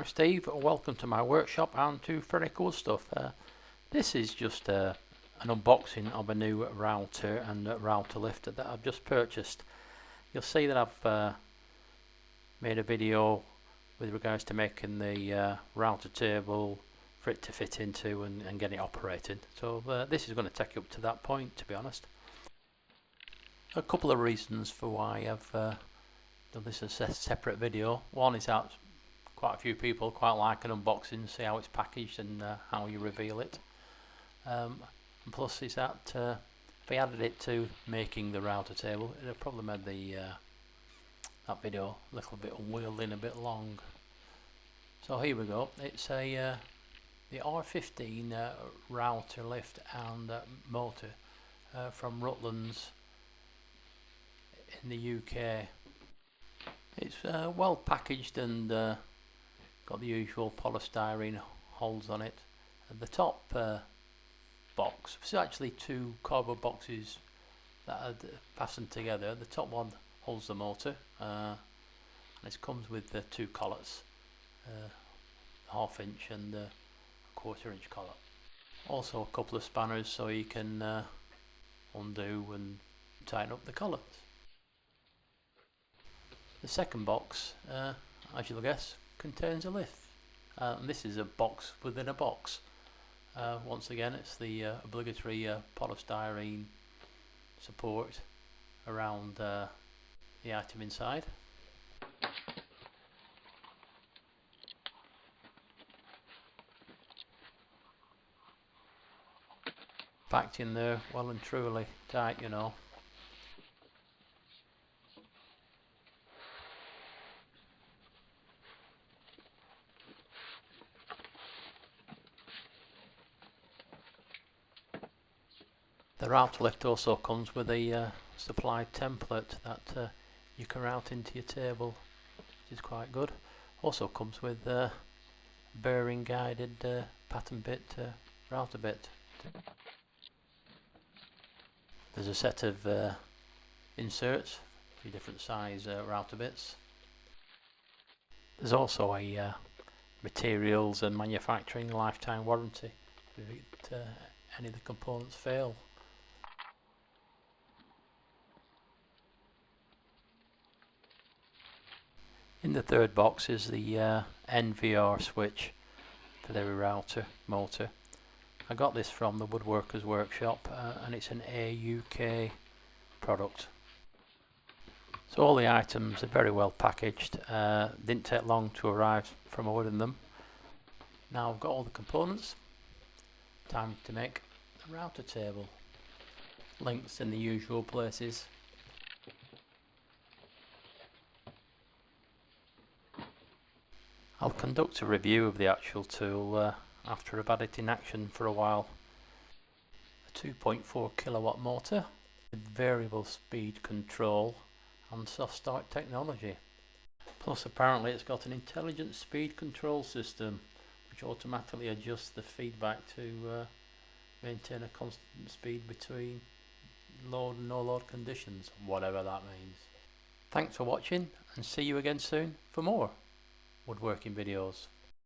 I'm Steve. Welcome to my workshop and to very cool stuff. This is just an unboxing of a new router and router lifter that I've just purchased. You'll see that I've made a video with regards to making the router table for it to fit into and get it operating. So this is going to take you up to that point, to be honest. A couple of reasons for why I've done this as a separate video. One is that quite a few people quite like an unboxing, see how it's packaged and how you reveal it. And plus is that if I added it to making the router table, it would have probably made that video a little bit unwieldy and a bit long. So here we go. It's the R15 router lift and motor from Rutlands in the UK. It's well packaged and got the usual polystyrene holes on it. At the top box, it's actually two cardboard boxes that are fastened together. The top one holds the motor, and it comes with two collets, half-inch and a quarter-inch collet. Also a couple of spanners so you can undo and tighten up the collets. The second box, as you'll guess, contains a lift. And this is a box within a box. Once again, it's the obligatory polystyrene support around the item inside. Packed in there well and truly tight, you know. The router lift also comes with a supplied template that you can route into your table, which is quite good. Also comes with bearing guided pattern bit router bit. There's a set of inserts, 3 different size router bits. There's also a materials and manufacturing lifetime warranty if any of the components fail. In the third box is the NVR switch for the router motor. I got this from the Woodworkers Workshop and it's an AUK product. So all the items are very well packaged. Didn't take long to arrive from ordering them. Now I've got all the components. Time to make the router table. Links in the usual places. I'll conduct a review of the actual tool after I've had it in action for a while. A 2.4 kilowatt motor with variable speed control and soft start technology. Plus apparently it's got an intelligent speed control system which automatically adjusts the feedback to maintain a constant speed between load and no load conditions, whatever that means. Thanks for watching and see you again soon for more woodworking videos.